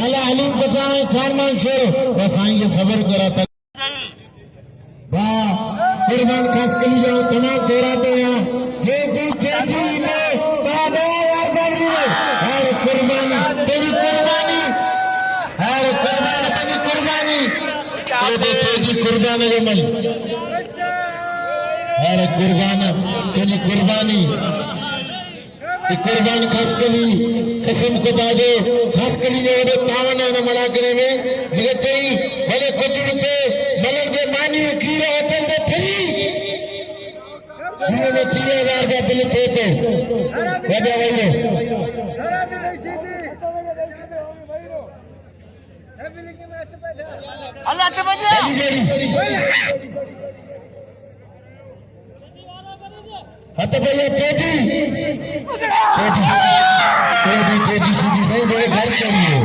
लाला अली पठान खानमान शेर वसाई ये सबर करा था वाह कुर्बान खास कली जाओ तमाम तोरा तो यहाँ जे ने बाबा यार बाबू हर कुर्बानी तेरी कुर्बानी हर कुर्बान तेरी कुर्बानी तेरी कुर्बानी रमल हर कुर्बान तेरी कुर्बानी कुर्बान खास कली कसम खुदा जो खास कली जो वो तावन है ना मला करे में मुझे तेरी भले कुछ रुपए मलन के मानी खीरा होटल तो फ्री ये ले 3000 का बिल थे तो वजह वही अल्लाह ते बजा हत भैया चोटी सीधी सही जो घर चलिए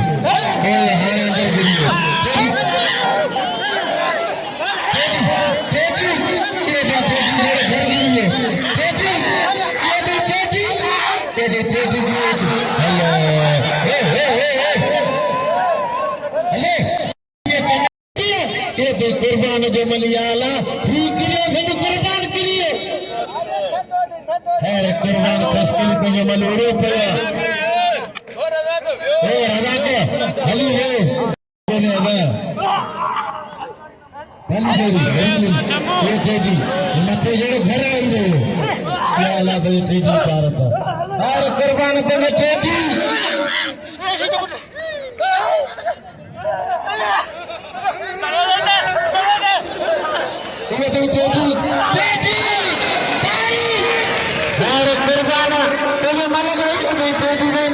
ए हाने अंदर गिरियो चोटी ये भी चोटी मेरे घर गिरिए चोटी ये भी चोटी ये चोटी दी हेलो ये भी कुर्बान जो मलियाला ही गिरे सब कुर्बान गिरिए है कुर्बान खास के लिए जो मलूरो पे ओ राजा को हली है बोले ना हली ये जेडी मते जेड़े घर आई रहे क्या हालात है तेजी भारत और कुर्बान तो ने तेजी ये तो तेजी और कुर्बान तेरे मन में तेजी नहीं